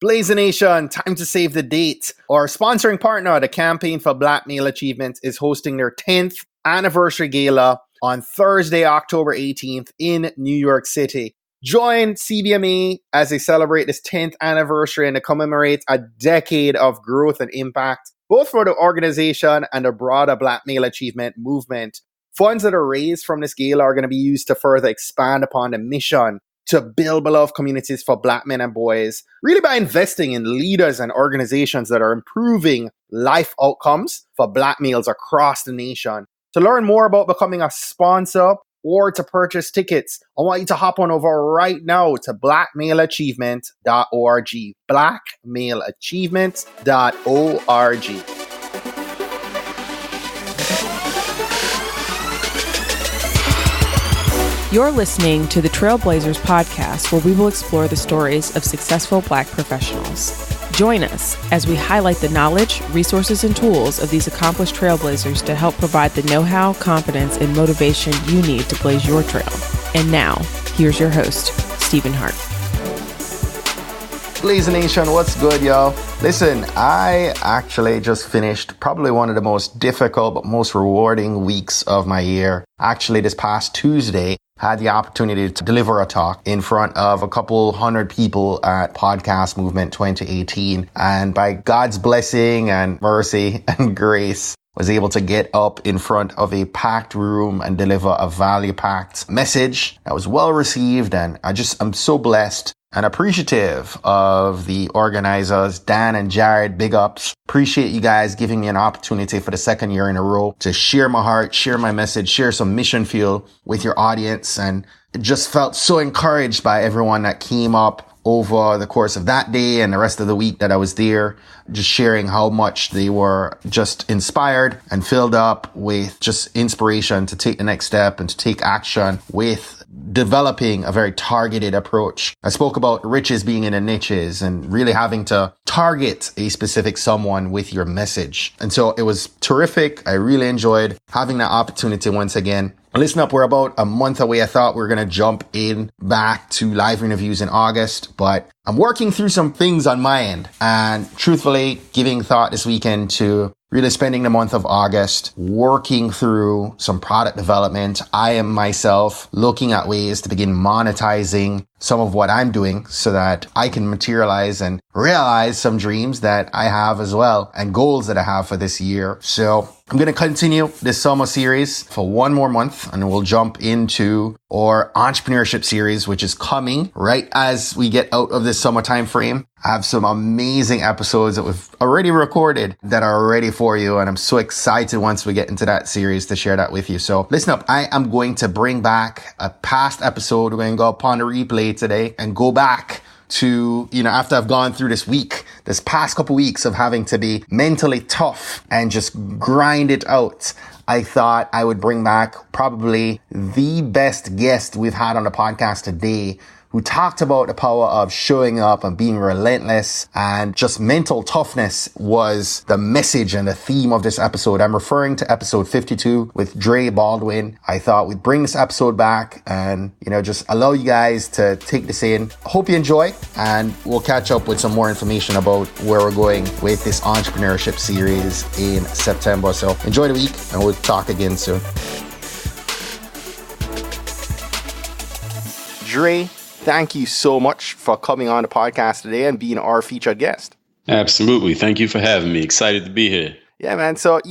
Blazer Nation, time to save the date. Our sponsoring partner, the Campaign for Black Male Achievement, is hosting their 10th anniversary gala on Thursday, October 18th in New York City. Join CBMA as they celebrate this 10th anniversary and to commemorate a decade of growth and impact, both for the organization and the broader Black Male Achievement movement. Funds that are raised from this gala are going to be used to further expand upon the mission to build beloved communities for Black men and boys, really by investing in leaders and organizations that are improving life outcomes for Black males across the nation. To learn more about becoming a sponsor or to purchase tickets, I want you to hop on over right now to blackmaleachievement.org. blackmaleachievement.org. You're listening to the Trailblazers podcast, where we will explore the stories of successful Black professionals. Join us as we highlight the knowledge, resources, and tools of these accomplished trailblazers to help provide the know-how, confidence, and motivation you need to blaze your trail. And now, here's your host, Stephen Hart. Blazer Nation, what's good, y'all? Listen, I actually just finished probably one of the most difficult but most rewarding weeks of my year. Actually, this past Tuesday, had the opportunity to deliver a talk in front of a couple hundred people at Podcast Movement 2018. And by God's blessing and mercy and grace, was able to get up in front of a packed room and deliver a value-packed message that was well received. And I'm so blessed and appreciative of the organizers, Dan and Jared, big ups. Appreciate you guys giving me an opportunity for the second year in a row to share my heart, share my message, share some mission fuel with your audience. And it just felt so encouraged by everyone that came up over the course of that day and the rest of the week that I was there, just sharing how much they were just inspired and filled up with just inspiration to take the next step and to take action with developing a very targeted approach. I spoke about riches being in the niches and really having to target a specific someone with your message. And so it was terrific. I really enjoyed having that opportunity once again. Listen up, we're about a month away. I thought we were going to jump in back to live interviews in August, but I'm working through some things on my end and truthfully giving thought this weekend to really spending the month of August working through some product development. I am myself looking at ways to begin monetizing some of what I'm doing so that I can materialize and realize some dreams that I have as well and goals that I have for this year. So I'm going to continue this summer series for one more month and we'll jump into our entrepreneurship series, which is coming right as we get out of this summer time frame. I have some amazing episodes that we've already recorded that are ready for you. And I'm so excited once we get into that series to share that with you. So listen up, I am going to bring back a past episode. We're going to go upon the replay today and go back to, after I've gone through this past couple weeks of having to be mentally tough and just grind it out, I thought I would bring back probably the best guest we've had on the podcast today, who talked about the power of showing up and being relentless, and just mental toughness was the message and the theme of this episode. I'm referring to episode 52 with Baldwin. I thought we'd bring this episode back and, just allow you guys to take this in. Hope you enjoy, and we'll catch up with some more information about where we're going with this entrepreneurship series in September. So enjoy the week and we'll talk again soon. Dre, thank you so much for coming on the podcast today and being our featured guest. Absolutely. Thank you for having me. Excited to be here. Yeah, man. So,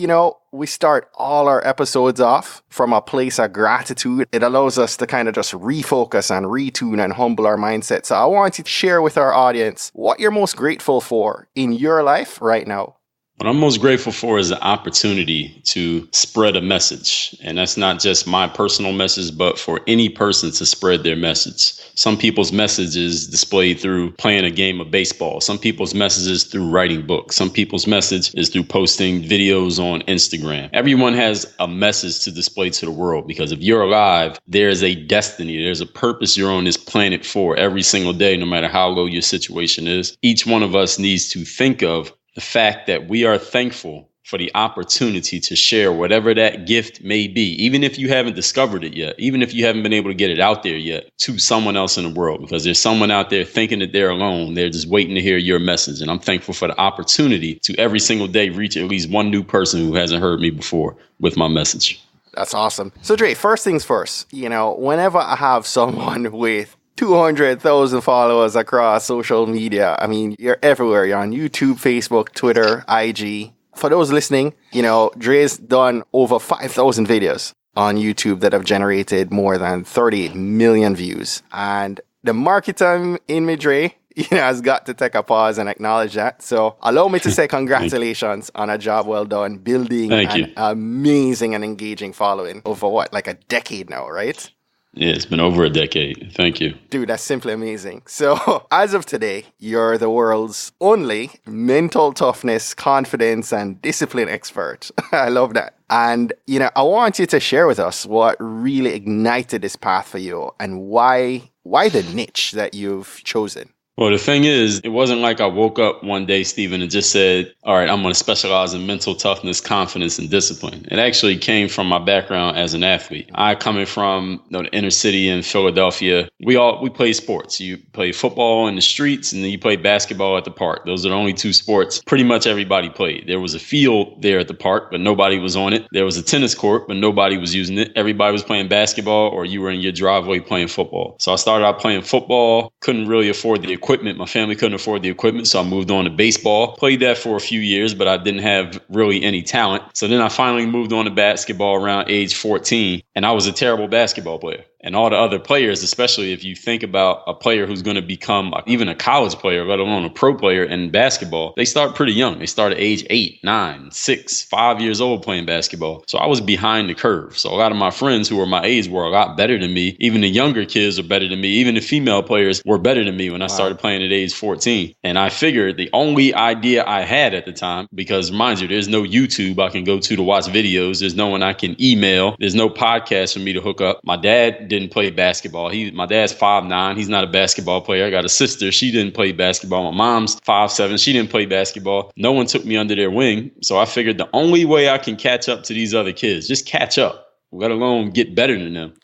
we start all our episodes off from a place of gratitude. It allows us to kind of just refocus and retune and humble our mindset. So I want you to share with our audience what you're most grateful for in your life right now. What I'm most grateful for is the opportunity to spread a message. And that's not just my personal message, but for any person to spread their message. Some people's message is displayed through playing a game of baseball. Some people's message is through writing books. Some people's message is through posting videos on Instagram. Everyone has a message to display to the world, because if you're alive, there is a destiny. There's a purpose you're on this planet for every single day, no matter how low your situation is. Each one of us needs to think of the fact that we are thankful for the opportunity to share whatever that gift may be, even if you haven't discovered it yet, even if you haven't been able to get it out there yet, to someone else in the world, because there's someone out there thinking that they're alone. They're just waiting to hear your message. And I'm thankful for the opportunity to every single day reach at least one new person who hasn't heard me before with my message. That's awesome. So Dre, first things first, whenever I have someone with 200,000 followers across social media, I mean, you're everywhere. You're on YouTube, Facebook, Twitter, IG. For those listening, Dre's done over 5,000 videos on YouTube that have generated more than 38 million views. And the marketer in me, Dre, has got to take a pause and acknowledge that. So allow me to say congratulations on a job well done, building an amazing and engaging following over like a decade now, right? Yeah, it's been over a decade. Thank you. Dude, that's simply amazing. So as of today, you're the world's only mental toughness, confidence, and discipline expert. I love that. And, I want you to share with us what really ignited this path for you and why the niche that you've chosen. Well, the thing is, it wasn't like I woke up one day, Stephen, and just said, all right, I'm going to specialize in mental toughness, confidence, and discipline. It actually came from my background as an athlete. I coming from the inner city in Philadelphia, we play sports. You play football in the streets, and then you play basketball at the park. Those are the only two sports pretty much everybody played. There was a field there at the park, but nobody was on it. There was a tennis court, but nobody was using it. Everybody was playing basketball, or you were in your driveway playing football. So I started out playing football, couldn't really afford the equipment. My family couldn't afford the equipment, so I moved on to baseball. Played that for a few years, but I didn't have really any talent. So then I finally moved on to basketball around age 14, and I was a terrible basketball player. And all the other players, especially if you think about a player who's going to become even a college player, let alone a pro player in basketball, they start pretty young. They start at age 8, 9, 6, 5 years old playing basketball. So I was behind the curve. So a lot of my friends who were my age were a lot better than me. Even the younger kids were better than me. Even the female players were better than me when I started playing at age 14. And I figured the only idea I had at the time, because mind you, there's no YouTube I can go to watch videos. There's no one I can email. There's no podcast for me to hook up. My dad didn't play basketball. My dad's 5'9". He's not a basketball player. I got a sister. She didn't play basketball. My mom's 5'7". She didn't play basketball. No one took me under their wing. So I figured the only way I can catch up to these other kids, just catch up, let alone get better than them,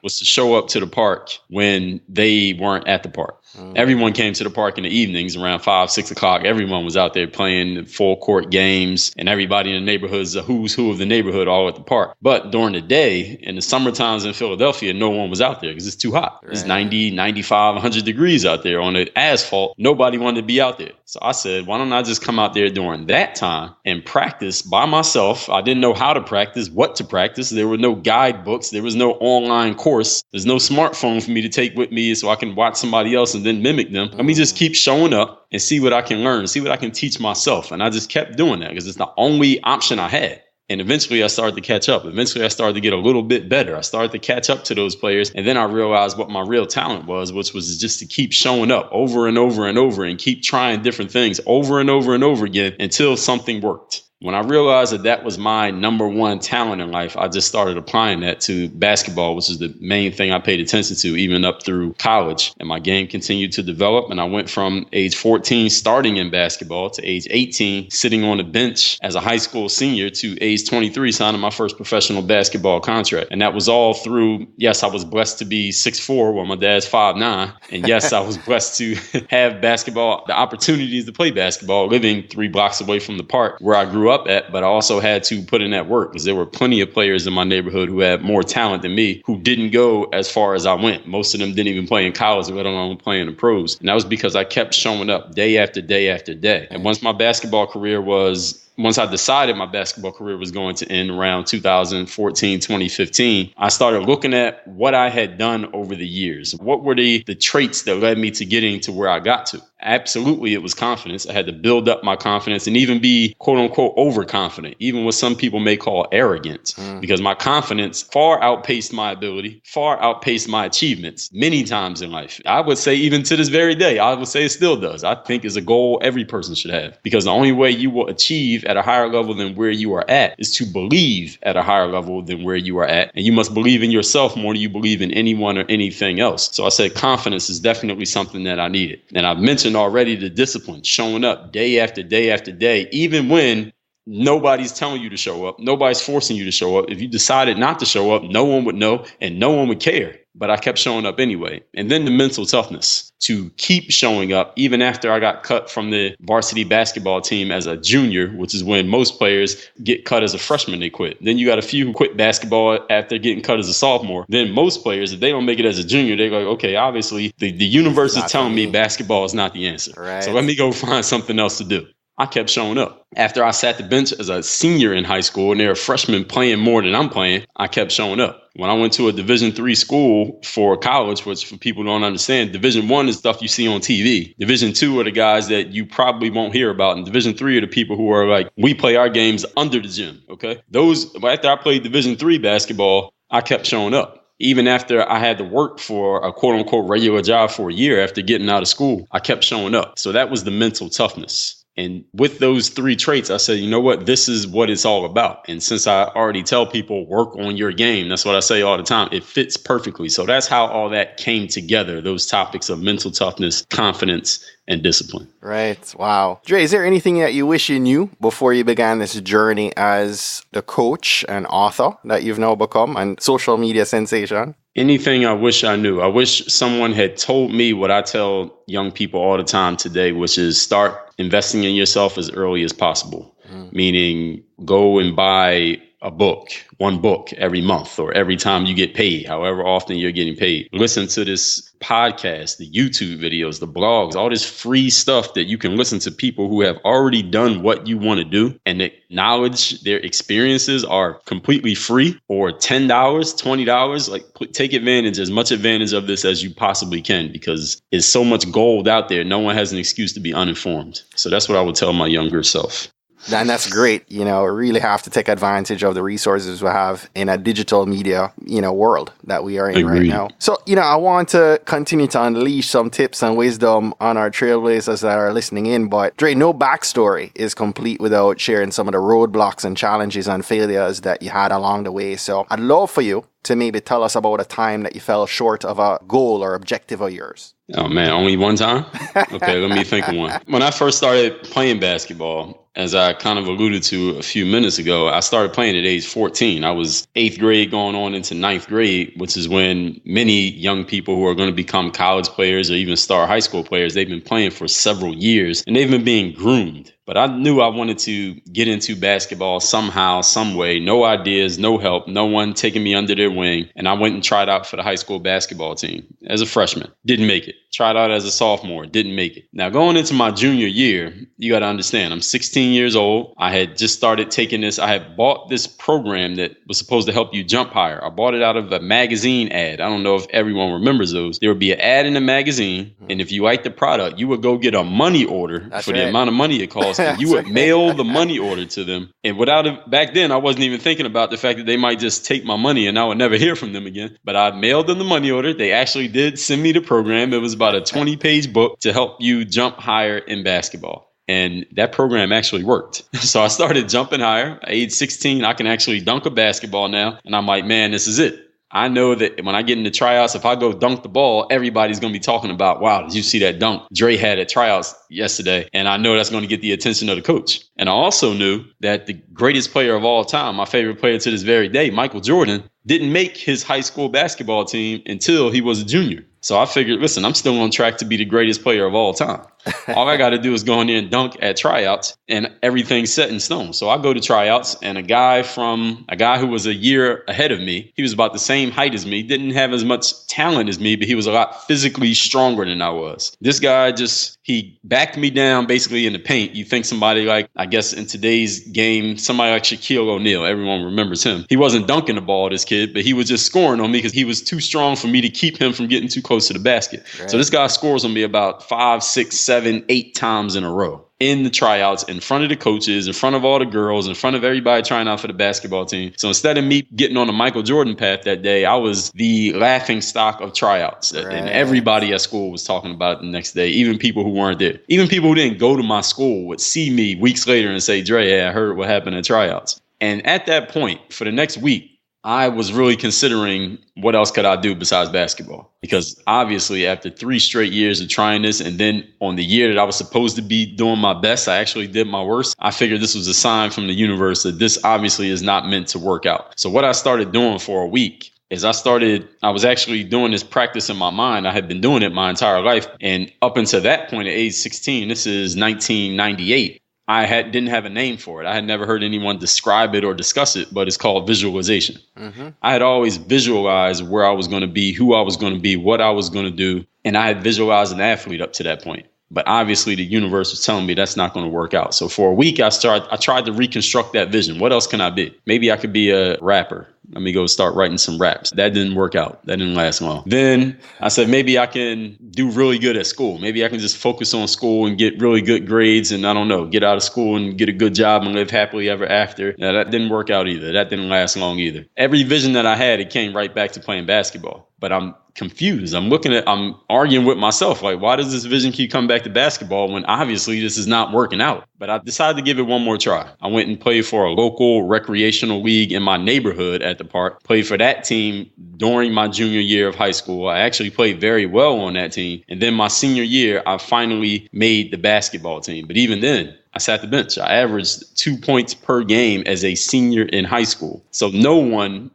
was to show up to the park when they weren't at the park. Everyone came to the park in the evenings around 5, 6 o'clock. Everyone was out there playing full court games, and everybody in the neighborhood's a who's who of the neighborhood all at the park. But during the day, in the summer times in Philadelphia, no one was out there because it's too hot. It's 90, 95, 100 degrees out there on the asphalt. Nobody wanted to be out there. So I said, why don't I just come out there during that time and practice by myself? I didn't know how to practice, what to practice. There were no guidebooks. There was no online course. There's no smartphone for me to take with me so I can watch somebody else and then mimic them. Let me just keep showing up and see what I can learn, see what I can teach myself. And I just kept doing that because it's the only option I had. And eventually I started to catch up. Eventually I started to get a little bit better. I started to catch up to those players. And then I realized what my real talent was, which was just to keep showing up over and over and over and keep trying different things over and over and over again until something worked. When I realized that that was my number one talent in life, I just started applying that to basketball, which is the main thing I paid attention to, even up through college. And my game continued to develop. And I went from age 14 starting in basketball to age 18 sitting on the bench as a high school senior to age 23 signing my first professional basketball contract. And that was all through, yes, I was blessed to be 6'4" while my dad's 5'9". And yes, I was blessed to have basketball, the opportunities to play basketball, living 3 blocks away from the park where I grew up at, but I also had to put in that work because there were plenty of players in my neighborhood who had more talent than me who didn't go as far as I went. Most of them didn't even play in college, let alone playing the pros. And that was because I kept showing up day after day after day. And once I decided my basketball career was going to end around 2014, 2015, I started looking at what I had done over the years. What were the traits that led me to getting to where I got to? Absolutely, it was confidence. I had to build up my confidence and even be, quote unquote, overconfident, even what some people may call arrogant, because my confidence far outpaced my ability, far outpaced my achievements many times in life. I would say even to this very day, I would say it still does. I think is a goal every person should have, because the only way you will achieve at a higher level than where you are at is to believe at a higher level than where you are at. And you must believe in yourself more than you believe in anyone or anything else. So I said confidence is definitely something that I needed. And I've mentioned already the discipline, showing up day after day after day, even when Nobody's telling you to show up. Nobody's forcing you to show up. If you decided not to show up, no one would know and no one would care. But I kept showing up anyway. And then the mental toughness to keep showing up even after I got cut from the varsity basketball team as a junior, which is when most players get cut as a freshman, they quit. Then you got a few who quit basketball after getting cut as a sophomore. Then most players, if they don't make it as a junior, they're like, okay, obviously the universe is telling me basketball is not the answer. Right. So let me go find something else to do. I kept showing up. After I sat the bench as a senior in high school and there were freshmen playing more than I'm playing, I kept showing up. When I went to a Division III school for college, which for people who don't understand, Division I is stuff you see on TV. Division II are the guys that you probably won't hear about. And Division III are the people who are like, we play our games under the gym, okay? After I played Division III basketball, I kept showing up. Even after I had to work for a quote unquote regular job for a year after getting out of school, I kept showing up. So that was the mental toughness. And with those 3 traits, I said, you know what? This is what it's all about. And since I already tell people work on your game, that's what I say all the time. It fits perfectly. So that's how all that came together. Those topics of mental toughness, confidence, and discipline. Right. Wow. Dre, is there anything that you wish you knew before you began this journey as the coach and author that you've now become and social media sensation? Anything I wish I knew. I wish someone had told me what I tell young people all the time today, which is start investing in yourself as early as possible. Meaning go and buy a book, one book every month or every time you get paid, however often you're getting paid. Listen to this podcast, the YouTube videos, the blogs, all this free stuff that you can listen to people who have already done what you want to do and acknowledge their experiences are completely free or $10, $20. Like take as much advantage of this as you possibly can because there's so much gold out there. No one has an excuse to be uninformed. So that's what I would tell my younger self. And that's great. You know, really have to take advantage of the resources we have in a digital media, world that we are in right now. So, I want to continue to unleash some tips and wisdom on our trailblazers that are listening in. But Dre, no backstory is complete without sharing some of the roadblocks and challenges and failures that you had along the way. So I'd love for you to maybe tell us about a time that you fell short of a goal or objective of yours. Oh, man, only one time? Okay, let me think of one. When I first started playing basketball, as I kind of alluded to a few minutes ago, I started playing at age 14. I was 8th grade going on into 9th grade, which is when many young people who are going to become college players or even star high school players, they've been playing for several years and they've been being groomed. But I knew I wanted to get into basketball somehow, some way. No ideas, no help, no one taking me under their wing. And I went and tried out for the high school basketball team as a freshman. Didn't make it. Tried out as a sophomore. Didn't make it. Now, going into my junior year, you got to understand, I'm 16 years old. I had just started taking this. I had bought this program that was supposed to help you jump higher. I bought it out of a magazine ad. I don't know if everyone remembers those. There would be an ad in the magazine. And if you liked the product, you would go get a money order for the amount of money it cost. And you would mail the money order to them. And back then, I wasn't even thinking about the fact that they might just take my money and I would never hear from them again. But I mailed them the money order. They actually did send me the program. It was about a 20-page book to help you jump higher in basketball. And that program actually worked. So I started jumping higher. At age 16, I can actually dunk a basketball now. And I'm like, man, this is it. I know that when I get into tryouts, if I go dunk the ball, everybody's going to be talking about, wow, did you see that dunk Dre had at tryouts yesterday? And I know that's going to get the attention of the coach. And I also knew that the greatest player of all time, my favorite player to this very day, Michael Jordan, didn't make his high school basketball team until he was a junior. So I figured, listen, I'm still on track to be the greatest player of all time. All I got to do is go in there and dunk at tryouts and everything's set in stone. So I go to tryouts and a guy who was a year ahead of me, he was about the same height as me, didn't have as much talent as me, but he was a lot physically stronger than I was. This guy he backed me down basically in the paint. You think somebody like, I guess in today's game, somebody like Shaquille O'Neal, everyone remembers him. He wasn't dunking the ball, this kid, but he was just scoring on me because he was too strong for me to keep him from getting too close to the basket. Right. So this guy scores on me about 5, 6, 7, 8 times in a row in the tryouts, in front of the coaches, in front of all the girls, in front of everybody trying out for the basketball team. So instead of me getting on the Michael Jordan path that day, I was the laughing stock of tryouts. Right. And everybody at school was talking about it the next day, even people who weren't there. Even people who didn't go to my school would see me weeks later and say, Dre, I heard what happened at tryouts. And at that point, for the next week, I was really considering what else could I do besides basketball? Because obviously after 3 straight years of trying this, and then on the year that I was supposed to be doing my best, I actually did my worst. I figured this was a sign from the universe that this obviously is not meant to work out. So what I started doing for a week is I was actually doing this practice in my mind. I had been doing it my entire life. And up until that point at age 16, this is 1998. Didn't have a name for it. I had never heard anyone describe it or discuss it, but it's called visualization. Mm-hmm. I had always visualized where I was going to be, who I was going to be, what I was going to do. And I had visualized an athlete up to that point. But obviously the universe was telling me that's not going to work out. So for a week, I tried to reconstruct that vision. What else can I be? Maybe I could be a rapper. Let me go start writing some raps. That didn't work out. That didn't last long. Then I said, maybe I can do really good at school. Maybe I can just focus on school and get really good grades and, I don't know, get out of school and get a good job and live happily ever after. Now, that didn't work out either. That didn't last long either. Every vision that I had, it came right back to playing basketball. But I'm confused. I'm arguing with myself. Like, why does this vision keep coming back to basketball when obviously this is not working out? But I decided to give it one more try. I went and played for a local recreational league in my neighborhood at the park. Played for that team during my junior year of high school. I actually played very well on that team. And then my senior year, I finally made the basketball team. But even then, I sat the bench. I averaged 2 points per game as a senior in high school. So no one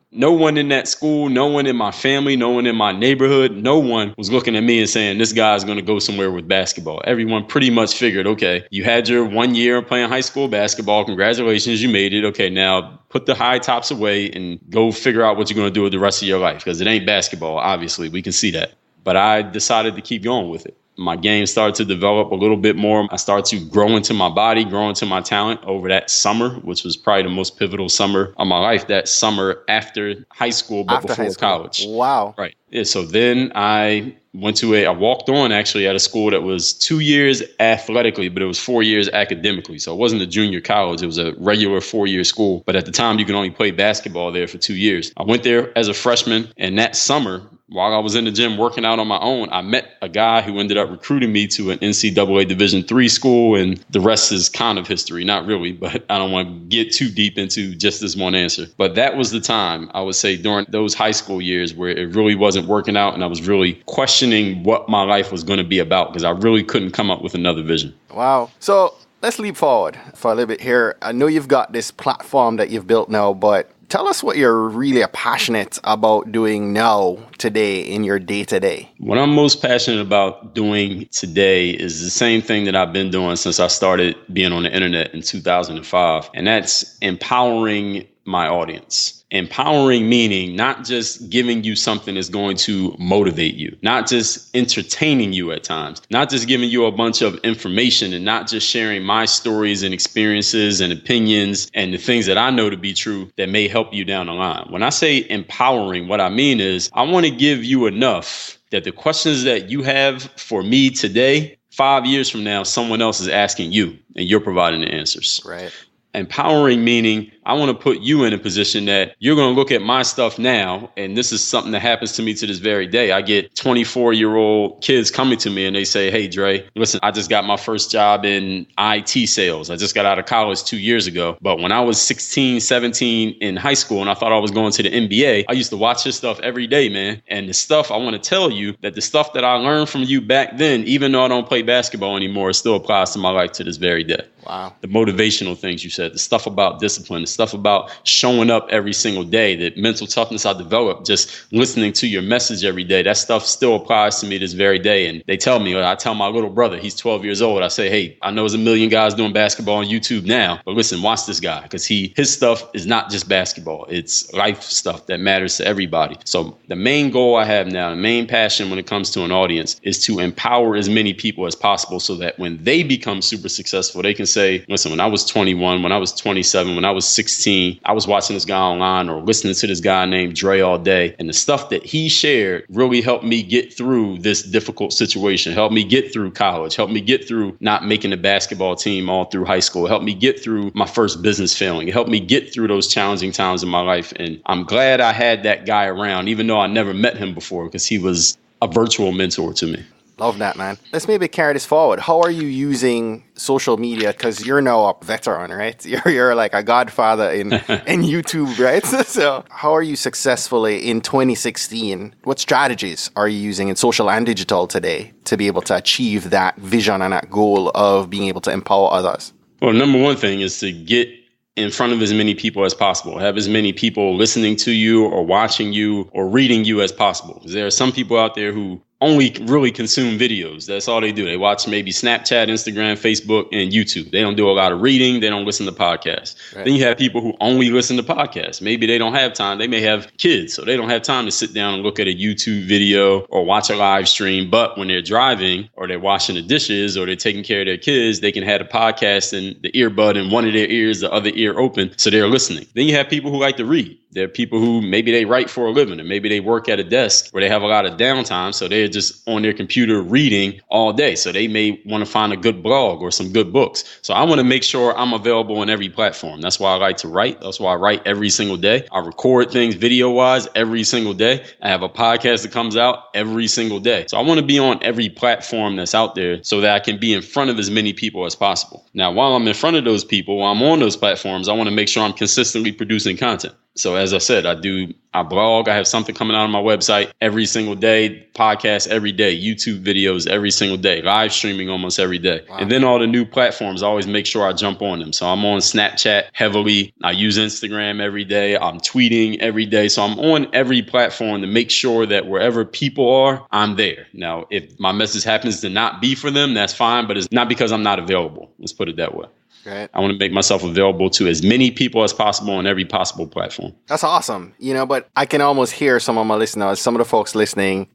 in that school, no one in my family, no one in my neighborhood, no one was looking at me and saying, this guy's going to go somewhere with basketball. Everyone pretty much figured, okay, you had your 1 year playing high school basketball. Congratulations, you made it. Okay, now put the high tops away and go figure out what you're going to do with the rest of your life, because it ain't basketball, obviously. We can see that. But I decided to keep going with it. My game started to develop a little bit more. I started to grow into my body, grow into my talent over that summer, which was probably the most pivotal summer of my life, that summer after high school, but before college. Wow. Right. Yeah, so then I walked on actually at a school that was 2 years athletically, but it was 4 years academically. So it wasn't a junior college. It was a regular 4-year school. But at the time, you could only play basketball there for 2 years. I went there as a freshman, and that summer, while I was in the gym working out on my own, I met a guy who ended up recruiting me to an NCAA Division III school, and the rest is kind of history. Not really, but I don't want to get too deep into just this one answer. But that was the time, I would say, during those high school years where it really wasn't working out, and I was really questioning what my life was going to be about, because I really couldn't come up with another vision. Wow. So let's leap forward for a little bit here. I know you've got this platform that you've built now, but tell us what you're really passionate about doing now, today, in your day-to-day. What I'm most passionate about doing today is the same thing that I've been doing since I started being on the internet in 2005, and that's empowering my audience. Empowering meaning not just giving you something that's going to motivate you, not just entertaining you at times, not just giving you a bunch of information, and not just sharing my stories and experiences and opinions and the things that I know to be true that may help you down the line. When I say empowering, what I mean is I want to give you enough that the questions that you have for me today, 5 years from now, someone else is asking you and you're providing the answers. Right. Empowering meaning I want to put you in a position that you're going to look at my stuff now, and this is something that happens to me to this very day. I get 24-year-old kids coming to me and they say, hey, Dre, listen, I just got my first job in IT sales. I just got out of college 2 years ago. But when I was 16, 17 in high school and I thought I was going to the NBA, I used to watch his stuff every day, man. And the stuff, I want to tell you that the stuff that I learned from you back then, even though I don't play basketball anymore, it still applies to my life to this very day. Wow. The motivational things you said, the stuff about discipline, the stuff about showing up every single day, the mental toughness I developed just listening to your message every day, that stuff still applies to me this very day. And they tell me, I tell my little brother, he's 12 years old, I say, hey, I know there's a million guys doing basketball on YouTube now, but listen, watch this guy, because his stuff is not just basketball. It's life stuff that matters to everybody. So the main goal I have now, the main passion when it comes to an audience is to empower as many people as possible so that when they become super successful, they can say, listen, when I was 21, when I was 27, when I was 16, I was watching this guy online or listening to this guy named Dre all day. And the stuff that he shared really helped me get through this difficult situation, helped me get through college, helped me get through not making the basketball team all through high school, helped me get through my first business failing. It helped me get through those challenging times in my life. And I'm glad I had that guy around, even though I never met him before, because he was a virtual mentor to me. Love that, man. Let's maybe carry this forward. How are you using social media? Because you're now a veteran, right? You're like a godfather in YouTube, right? So how are you successfully in 2016? What strategies are you using in social and digital today to be able to achieve that vision and that goal of being able to empower others? Well, number one thing is to get in front of as many people as possible. Have as many people listening to you or watching you or reading you as possible. There are some people out there who only really consume videos. That's all they do. They watch maybe Snapchat, Instagram, Facebook, and YouTube. They don't do a lot of reading. They don't listen to podcasts. Right. Then you have people who only listen to podcasts. Maybe they don't have time. They may have kids, so they don't have time to sit down and look at a YouTube video or watch a live stream. But when they're driving or they're washing the dishes or they're taking care of their kids, they can have a podcast and the earbud in one of their ears, the other ear open, so they're listening. Then you have people who like to read. There are people who maybe they write for a living, or maybe they work at a desk where they have a lot of downtime, so they're just on their computer reading all day. So they may want to find a good blog or some good books. So I want to make sure I'm available on every platform. That's why I like to write. That's why I write every single day. I record things video-wise every single day. I have a podcast that comes out every single day. So I want to be on every platform that's out there so that I can be in front of as many people as possible. Now, while I'm in front of those people, while I'm on those platforms, I want to make sure I'm consistently producing content. So as I said, I blog, I have something coming out on my website every single day, podcast every day, YouTube videos every single day, live streaming almost every day. Wow. And then all the new platforms, I always make sure I jump on them. So I'm on Snapchat heavily. I use Instagram every day. I'm tweeting every day. So I'm on every platform to make sure that wherever people are, I'm there. Now, if my message happens to not be for them, that's fine, but it's not because I'm not available. Let's put it that way. Right. I want to make myself available to as many people as possible on every possible platform. That's awesome. But I can almost hear some of my listeners, some of the folks listening,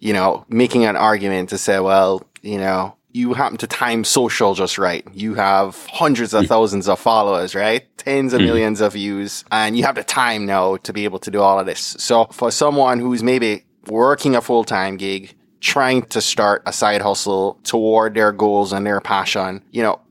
making an argument to say, well, you happen to time social just right. You have hundreds of thousands of followers, right? Tens of millions of views, and you have the time now to be able to do all of this. So for someone who's maybe working a full-time gig, trying to start a side hustle toward their goals and their passion,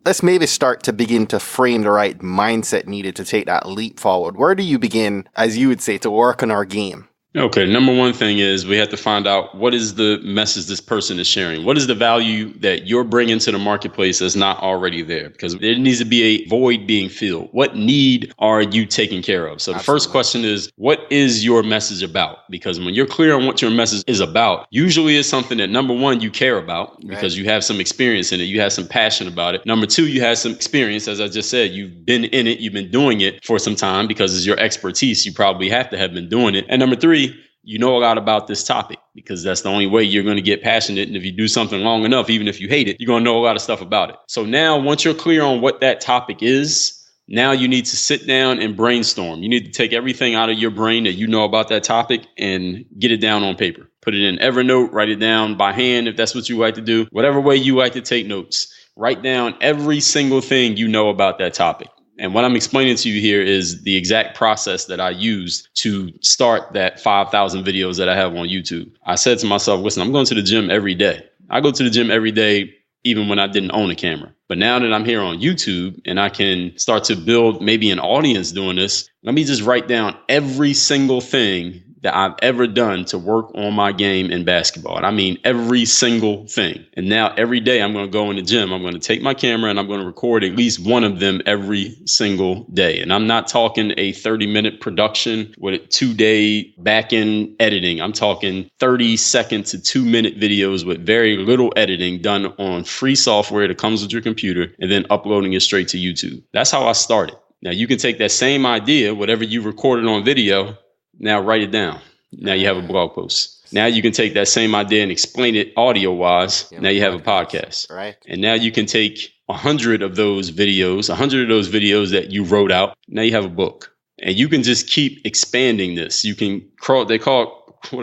let's maybe start to begin to frame the right mindset needed to take that leap forward. Where do you begin, as you would say, to work on our game? Okay, number one thing is we have to find out what is the message this person is sharing. What is the value that you're bringing to the marketplace that's not already there? Because there needs to be a void being filled. What need are you taking care of? So the first question is, what is your message about? Because when you're clear on what your message is about, usually it's something that, number one, you care about because you have some experience in it. You have some passion about it. Number two, you have some experience. As I just said, you've been in it. You've been doing it for some time because it's your expertise. You probably have to have been doing it. And number three, you know a lot about this topic because that's the only way you're going to get passionate. And if you do something long enough, even if you hate it, you're going to know a lot of stuff about it. So now once you're clear on what that topic is, now you need to sit down and brainstorm. You need to take everything out of your brain that you know about that topic and get it down on paper. Put it in Evernote, write it down by hand if that's what you like to do. Whatever way you like to take notes, write down every single thing you know about that topic. And what I'm explaining to you here is the exact process that I used to start that 5,000 videos that I have on YouTube. I said to myself, listen, I'm going to the gym every day. I go to the gym every day, even when I didn't own a camera. But now that I'm here on YouTube and I can start to build maybe an audience doing this, let me just write down every single thing that I've ever done to work on my game in basketball. And I mean every single thing. And now every day I'm going to go in the gym, I'm going to take my camera and I'm going to record at least one of them every single day. And I'm not talking a 30-minute production with a 2-day back-end editing. I'm talking 30-second to 2-minute videos with very little editing done on free software that comes with your computer and then uploading it straight to YouTube. That's how I started. Now you can take that same idea, whatever you recorded on video, now write it down. Now you have a blog post. Now you can take that same idea and explain it audio wise. Now you have a podcast. Right. And now you can take 100 of those videos, 100 of those videos that you wrote out. Now you have a book. And you can just keep expanding this. You can what do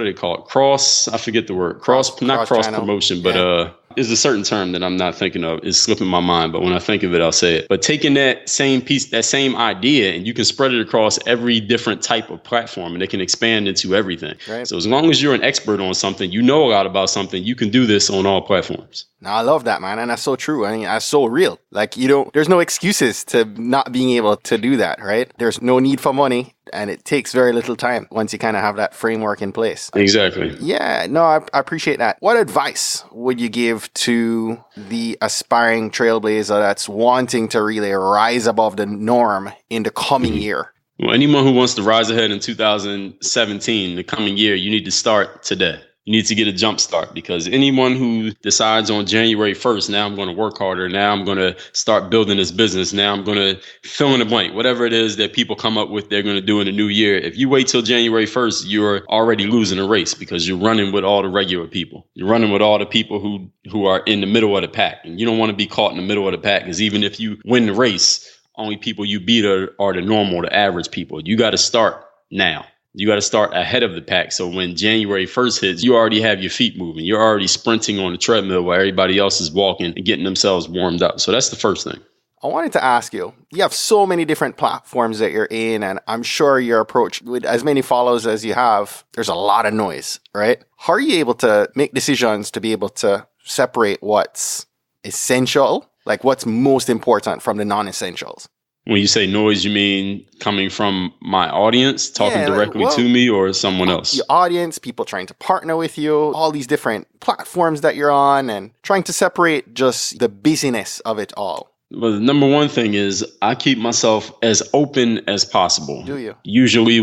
they call it? Cross, I forget the word. Not cross promotion, but there's a certain term that I'm not thinking of. It's slipping my mind, but when I think of it, I'll say it. But taking that same piece, that same idea, and you can spread it across every different type of platform, and it can expand into everything. Right. So as long as you're an expert on something, you know a lot about something, you can do this on all platforms. Now, I love that, man. And that's so true. I mean, that's so real. Like, there's no excuses to not being able to do that, right? There's no need for money, and it takes very little time once you kind of have that framework in place. Exactly. Yeah, no, I appreciate that. What advice would you give to the aspiring trailblazer that's wanting to really rise above the norm in the coming year? Well, anyone who wants to rise ahead in 2017, the coming year, you need to start today. You need to get a jump start, because anyone who decides on January 1st, now I'm going to work harder, now I'm going to start building this business, now I'm going to fill in the blank, whatever it is that people come up with they're going to do in the new year. If you wait till January 1st, you're already losing a race, because you're running with all the regular people. You're running with all the people who are in the middle of the pack. And you don't want to be caught in the middle of the pack, because even if you win the race, only people you beat are the normal, the average people. You got to start now. You got to start ahead of the pack. So when January 1st hits, you already have your feet moving. You're already sprinting on the treadmill while everybody else is walking and getting themselves warmed up. So that's the first thing. I wanted to ask you have so many different platforms that you're in, and I'm sure your approach with as many followers as you have, there's a lot of noise, right? How are you able to make decisions to be able to separate what's essential, like what's most important, from the non-essentials? When you say noise, you mean coming from my audience, talking directly to me, or someone else? Your audience, people trying to partner with you, all these different platforms that you're on, and trying to separate just the busyness of it all. Well, the number one thing is I keep myself as open as possible. Do you? Usually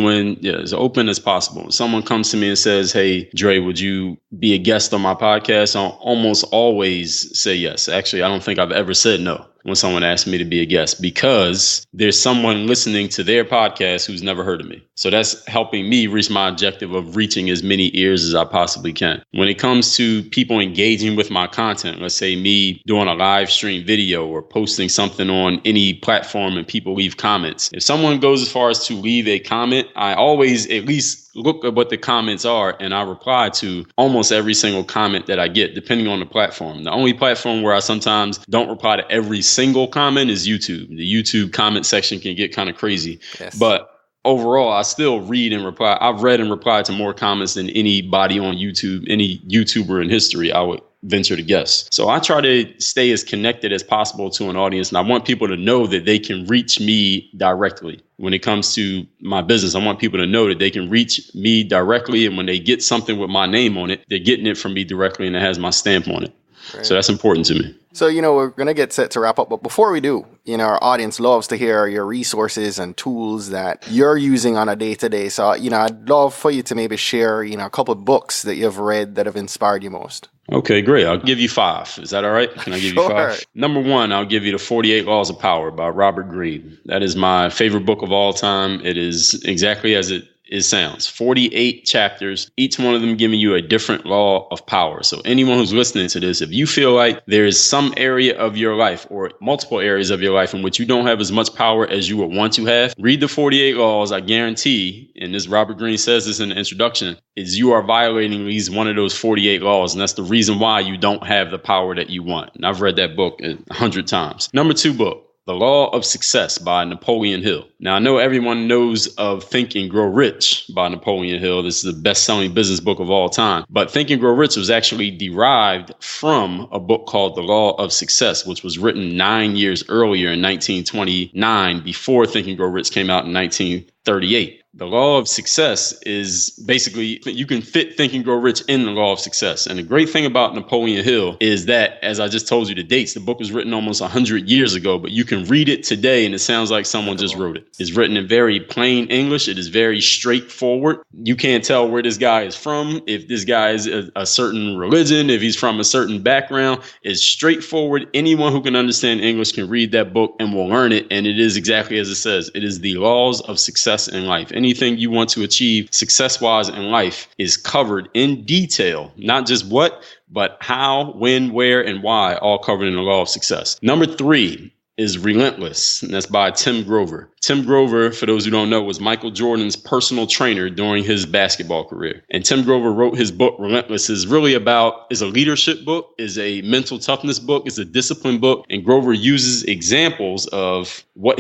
as open as possible. Someone comes to me and says, hey, Dre, would you be a guest on my podcast? I'll almost always say yes. Actually, I don't think I've ever said no when someone asks me to be a guest, because there's someone listening to their podcast who's never heard of me. So that's helping me reach my objective of reaching as many ears as I possibly can. When it comes to people engaging with my content, let's say me doing a live stream video or posting something on any platform and people leave comments. If someone goes as far as to leave a comment, I always at least look at what the comments are, and I reply to almost every single comment that I get, depending on the platform. The only platform where I sometimes don't reply to every single comment is YouTube. The YouTube comment section can get kind of crazy. Yes. But overall, I still read and reply. I've read and replied to more comments than anybody on YouTube, any YouTuber in history, I would venture to guess. So I try to stay as connected as possible to an audience, and I want people to know that they can reach me directly. When it comes to my business, I want people to know that they can reach me directly, and when they get something with my name on it, they're getting it from me directly, and it has my stamp on it. Right. So that's important to me. So, we're going to get set to wrap up. But before we do, our audience loves to hear your resources and tools that you're using on a day-to-day. So, I'd love for you to maybe share, a couple of books that you've read that have inspired you most. Okay, great. I'll give you 5. Is that all right? Can I give you 5? Number 1, I'll give you The 48 Laws of Power by Robert Greene. That is my favorite book of all time. It is exactly as it sounds. 48 chapters, each one of them giving you a different law of power. So anyone who's listening to this, if you feel like there is some area of your life or multiple areas of your life in which you don't have as much power as you would want to have, read the 48 laws. I guarantee, and this Robert Greene says this in the introduction, is you are violating at least one of those 48 laws. And that's the reason why you don't have the power that you want. And I've read that book 100 times. Number 2 book, The Law of Success by Napoleon Hill. Now, I know everyone knows of Think and Grow Rich by Napoleon Hill. This is the best-selling business book of all time. But Think and Grow Rich was actually derived from a book called The Law of Success, which was written 9 years earlier in 1929, before Think and Grow Rich came out in 1938. The law of success is basically, you can fit Think and Grow Rich in the law of success. And the great thing about Napoleon Hill is that, as I just told you the dates, the book was written almost 100 years ago, but you can read it today and it sounds like someone just wrote it. It's written in very plain English. It is very straightforward. You can't tell where this guy is from, if this guy is a certain religion, if he's from a certain background. It's straightforward. Anyone who can understand English can read that book and will learn it. And it is exactly as it says. It is the laws of success in life. Anything you want to achieve success-wise in life is covered in detail, not just what, but how, when, where, and why, all covered in the law of success. Number 3 is Relentless, and that's by Tim Grover. Tim Grover, for those who don't know, was Michael Jordan's personal trainer during his basketball career. And Tim Grover wrote his book, Relentless, is a leadership book, is a mental toughness book, is a discipline book. And Grover uses examples of what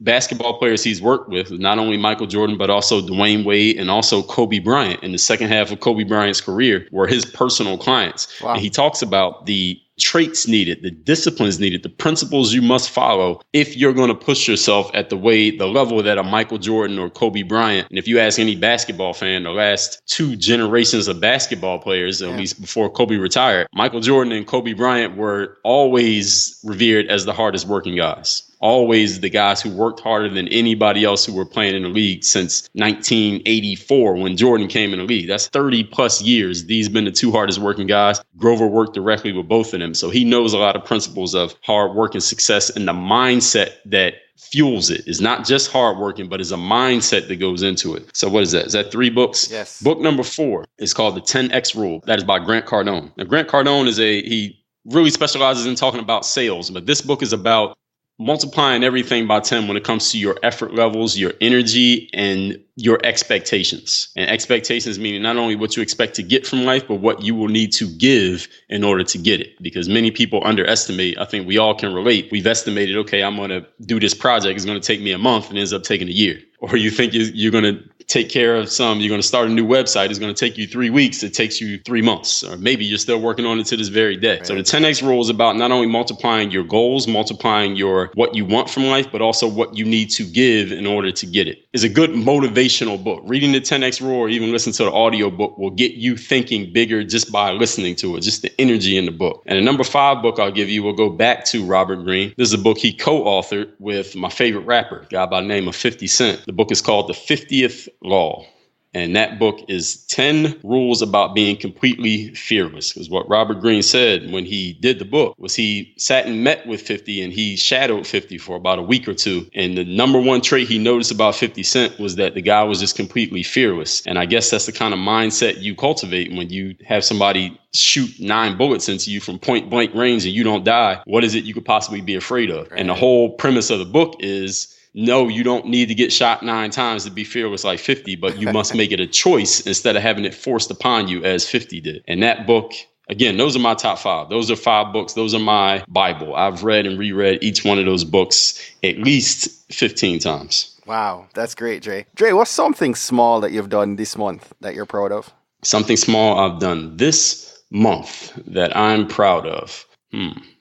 basketball players he's worked with, not only Michael Jordan, but also Dwayne Wade and also Kobe Bryant in the second half of Kobe Bryant's career, were his personal clients. Wow. And he talks about the traits needed, the disciplines needed, the principles you must follow if you're going to push yourself at the level that a Michael Jordan or Kobe Bryant. And if you ask any basketball fan, the last two generations of basketball players, at least before Kobe retired, Michael Jordan and Kobe Bryant were always revered as the hardest working guys. Always the guys who worked harder than anybody else who were playing in the league since 1984 when Jordan came in the league. That's 30 plus years. These have been the two hardest working guys. Grover worked directly with both of them. So he knows a lot of principles of hard work and success, and the mindset that fuels it is not just hard working, but is a mindset that goes into it. So what is that? Is that 3 books? Yes. Book number 4 is called The 10X Rule. That is by Grant Cardone. Now, Grant Cardone he really specializes in talking about sales, but this book is about multiplying everything by 10 when it comes to your effort levels, your energy, and your expectations. And expectations meaning not only what you expect to get from life, but what you will need to give in order to get it. Because many people underestimate, I think we all can relate. We've estimated, okay, I'm going to do this project. It's going to take me a month and ends up taking a year. Or you think you're going to take care of you're going to start a new website. It's going to take you 3 weeks. It takes you 3 months, or maybe you're still working on it to this very day. Right. So the 10X rule is about not only multiplying your goals, multiplying what you want from life, but also what you need to give in order to get it. It's a good motivational book. Reading the 10X rule or even listening to the audio book will get you thinking bigger just by listening to it, just the energy in the book. And the number 5 book I'll give you will go back to Robert Greene. This is a book he co-authored with my favorite rapper, a guy by the name of 50 Cent. The book is called The 50th Law. And that book is 10 rules about being completely fearless. Because what Robert Greene said when he did the book was he sat and met with 50 and he shadowed 50 for about a week or two. And the number one trait he noticed about 50 Cent was that the guy was just completely fearless. And I guess that's the kind of mindset you cultivate when you have somebody shoot 9 bullets into you from point blank range and you don't die. What is it you could possibly be afraid of? Right. And the whole premise of the book is, no, you don't need to get shot 9 times to be fearless like 50, but you must make it a choice instead of having it forced upon you as 50 did. And that book, again, those are my top 5. Those are 5 books. Those are my Bible. I've read and reread each one of those books at least 15 times. Wow, that's great, Dre. Dre, what's something small that you've done this month that you're proud of? Something small I've done this month that I'm proud of.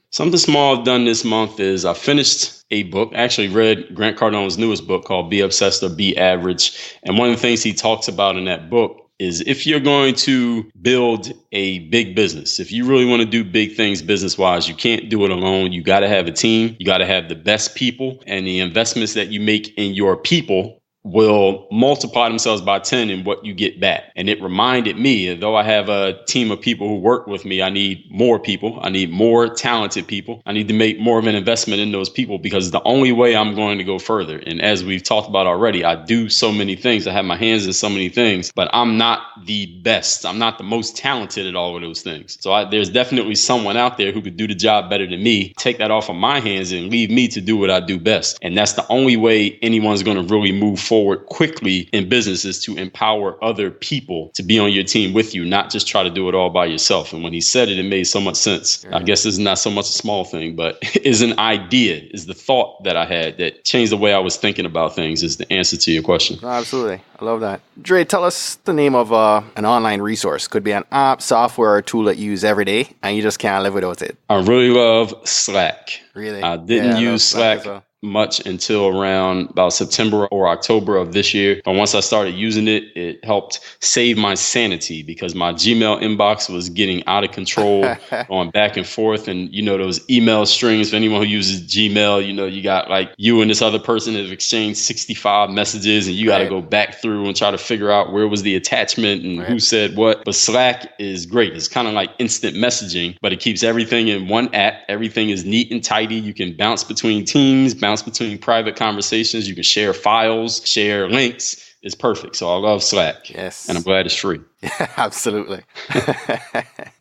Something small I've done this month is I finished a book. I actually read Grant Cardone's newest book called Be Obsessed or Be Average. And one of the things he talks about in that book is if you're going to build a big business, if you really want to do big things business-wise, you can't do it alone. You got to have a team. You got to have the best people, and the investments that you make in your people will multiply themselves by 10 in what you get back. And it reminded me, though I have a team of people who work with me, I need more people. I need more talented people. I need to make more of an investment in those people because it's the only way I'm going to go further. And as we've talked about already, I do so many things. I have my hands in so many things, but I'm not the best. I'm not the most talented at all of those things. So there's definitely someone out there who could do the job better than me, take that off of my hands and leave me to do what I do best. And that's the only way anyone's going to really move forward quickly in business is to empower other people to be on your team with you, not just try to do it all by yourself. And when he said it, it made so much sense. I guess it's not so much a small thing, but is an idea, is the thought that I had that changed the way I was thinking about things is the answer to your question. Oh, absolutely. I love that. Dre, tell us the name of an online resource. Could be an app, software, or tool that you use every day and you just can't live without it. I really love Slack. Really? I didn't use Slack much until around about September or October of this year. But once I started using it, it helped save my sanity because my Gmail inbox was getting out of control, going back and forth. And, those email strings, for anyone who uses Gmail, you got like you and this other person have exchanged 65 messages and you got to go back through and try to figure out where was the attachment and who said what. But Slack is great. It's kind of like instant messaging, but it keeps everything in one app. Everything is neat and tidy. You can bounce between teams, bounce between private conversations. You can share files, share links. It's perfect. So I love Slack. Yes. And I'm glad it's free. Yeah, absolutely.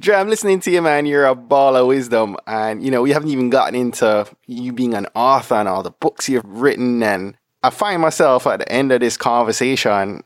Dre, I'm listening to you, man. You're a ball of wisdom. And, we haven't even gotten into you being an author and all the books you've written. And I find myself at the end of this conversation,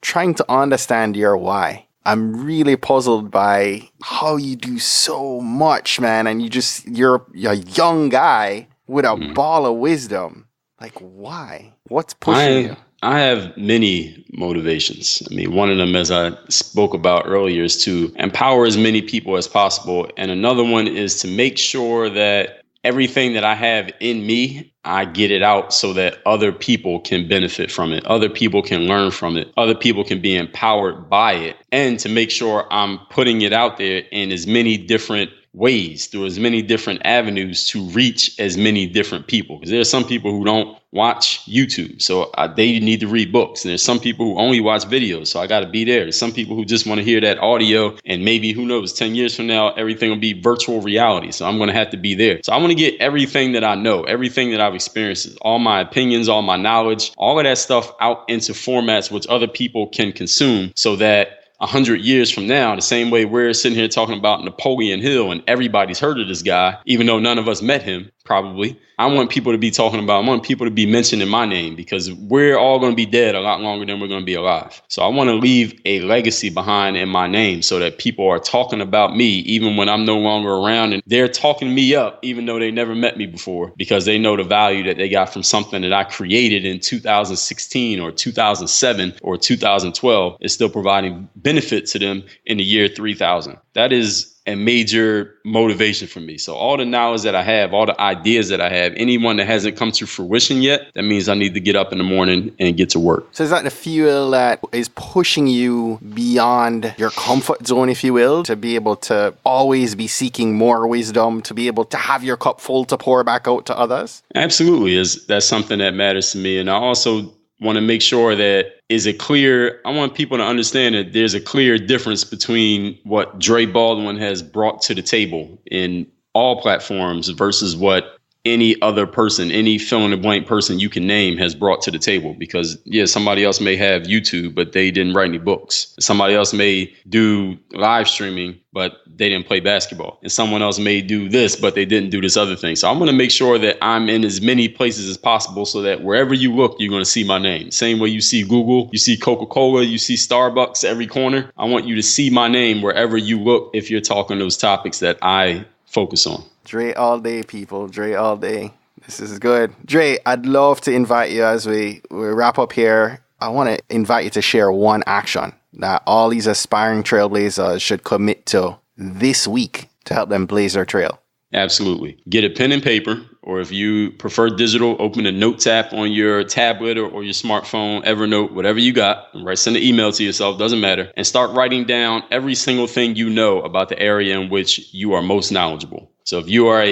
trying to understand your why. I'm really puzzled by how you do so much, man. And you're a young guy with a ball of wisdom. Like, why? What's pushing you? I have many motivations. I mean, one of them, as I spoke about earlier, is to empower as many people as possible. And another one is to make sure that everything that I have in me, I get it out so that other people can benefit from it. Other people can learn from it. Other people can be empowered by it. And to make sure I'm putting it out there in as many different ways, through as many different avenues to reach as many different people. Because there are some people who don't watch YouTube, so they need to read books. And there's some people who only watch videos, so I got to be there. There's some people who just want to hear that audio, and maybe, who knows, 10 years from now, everything will be virtual reality. So I'm going to have to be there. So I want to get everything that I know, everything that I've experienced, all my opinions, all my knowledge, all of that stuff out into formats which other people can consume, so that 100 years from now, the same way we're sitting here talking about Napoleon Hill and everybody's heard of this guy, even though none of us met him, probably. I want people to be talking about, I want people to be mentioning my name, because we're all going to be dead a lot longer than we're going to be alive. So I want to leave a legacy behind in my name so that people are talking about me even when I'm no longer around, and they're talking me up even though they never met me before, because they know the value that they got from something that I created in 2016 or 2007 or 2012 is still providing benefit to them in the year 3000. That is a major motivation for me. So all the knowledge that I have, all the ideas that I have, anyone that hasn't come to fruition yet, that means I need to get up in the morning and get to work. So is that the fuel that is pushing you beyond your comfort zone, if you will, to be able to always be seeking more wisdom, to be able to have your cup full to pour back out to others? Absolutely. That's something that matters to me. And I also want to make sure that I want people to understand that there's a clear difference between what Dre Baldwin has brought to the table in all platforms versus what any other person, any fill-in-the-blank person you can name has brought to the table. Because, yeah, somebody else may have YouTube, but they didn't write any books. Somebody else may do live streaming, but they didn't play basketball. And someone else may do this, but they didn't do this other thing. So I'm going to make sure that I'm in as many places as possible so that wherever you look, you're going to see my name. Same way you see Google, you see Coca-Cola, you see Starbucks every corner. I want you to see my name wherever you look if you're talking those topics that I focus on. Dre all day, people. Dre all day. This is good. Dre, I'd love to invite you as we wrap up here. I want to invite you to share one action that all these aspiring trailblazers should commit to this week to help them blaze their trail. Absolutely. Get a pen and paper, or if you prefer digital, open a notes app on your tablet or your smartphone, Evernote, whatever you got, right? Send an email to yourself, doesn't matter, and start writing down every single thing you know about the area in which you are most knowledgeable. So if you are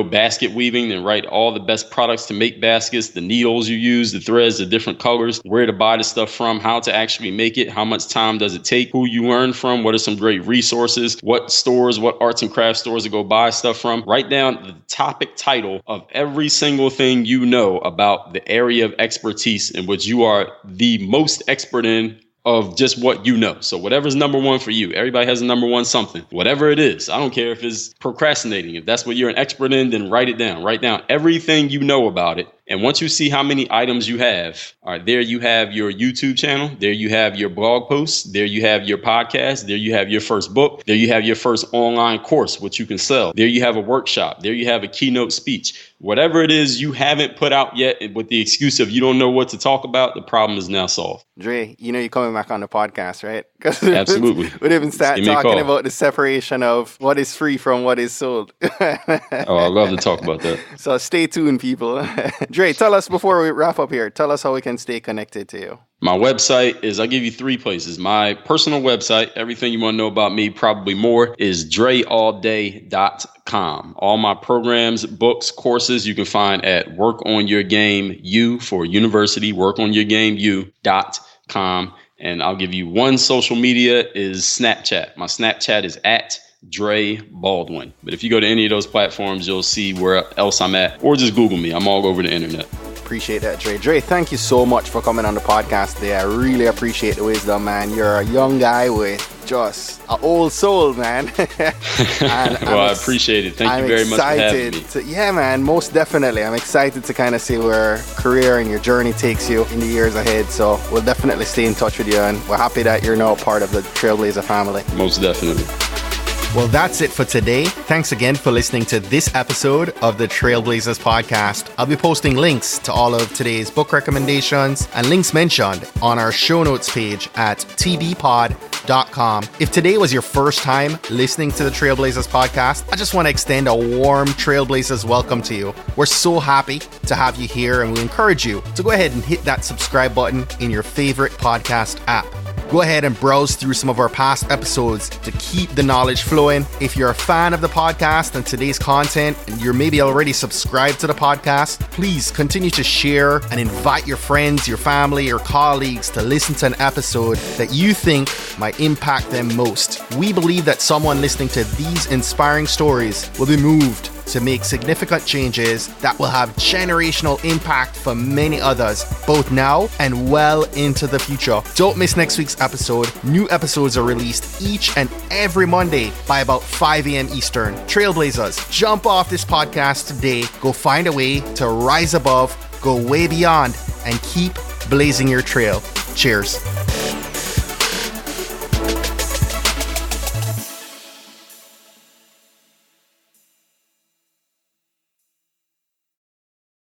basket weaving, then write all the best products to make baskets, the needles you use, the threads, the different colors, where to buy the stuff from, how to actually make it, how much time does it take, who you learn from, what are some great resources, what stores, what arts and crafts stores to go buy stuff from. Write down the topic title of every single thing you know about the area of expertise in which you are the most expert in, of just what you know. So whatever's number one for you, everybody has a number one something, whatever it is. I don't care if it's procrastinating. If that's what you're an expert in, then write it down. Write down everything you know about it. And once you see how many items you have, all right, there you have your YouTube channel. There you have your blog posts. There you have your podcast. There you have your first book. There you have your first online course, which you can sell. There you have a workshop. There you have a keynote speech. Whatever it is you haven't put out yet with the excuse of you don't know what to talk about, the problem is now solved. Dre, you're coming back on the podcast, right? Absolutely. We'd even start talking about the separation of what is free from what is sold. Oh, I love to talk about that. So stay tuned, people. Dre, tell us before we wrap up here, tell us how we can stay connected to you. My website is, I'll give you 3 places. My personal website, everything you want to know about me, probably more, is dreallday.com. All my programs, books, courses, you can find at workonyourgameu for university, workonyourgameu.com. And I'll give you one social media is Snapchat. My Snapchat is at Dre Baldwin. But if you go to any of those platforms, you'll see where else I'm at, or just Google me. I'm all over the internet. Appreciate that, Dre. Dre, thank you so much for coming on the podcast today. I really appreciate the wisdom, man. You're a young guy with just an old soul, man. Well, I appreciate it. Thank you very much for having me. Yeah, man, most definitely. I'm excited to kind of see where career and your journey takes you in the years ahead. So we'll definitely stay in touch with you, and we're happy that you're now part of the Trailblazer family. Most definitely. Well, that's it for today. Thanks again for listening to this episode of the Trailblazers podcast. I'll be posting links to all of today's book recommendations and links mentioned on our show notes page at tbpod.com. If today was your first time listening to the Trailblazers podcast, I just want to extend a warm Trailblazers welcome to you. We're so happy to have you here, and we encourage you to go ahead and hit that subscribe button in your favorite podcast app. Go ahead and browse through some of our past episodes to keep the knowledge flowing. If you're a fan of the podcast and today's content, and you're maybe already subscribed to the podcast, please continue to share and invite your friends, your family, your colleagues to listen to an episode that you think might impact them most. We believe that someone listening to these inspiring stories will be moved to make significant changes that will have generational impact for many others, both now and well into the future. Don't miss next week's episode. New episodes are released each and every Monday by about 5 a.m. Eastern. Trailblazers, jump off this podcast today. Go find a way to rise above, go way beyond, and keep blazing your trail. Cheers.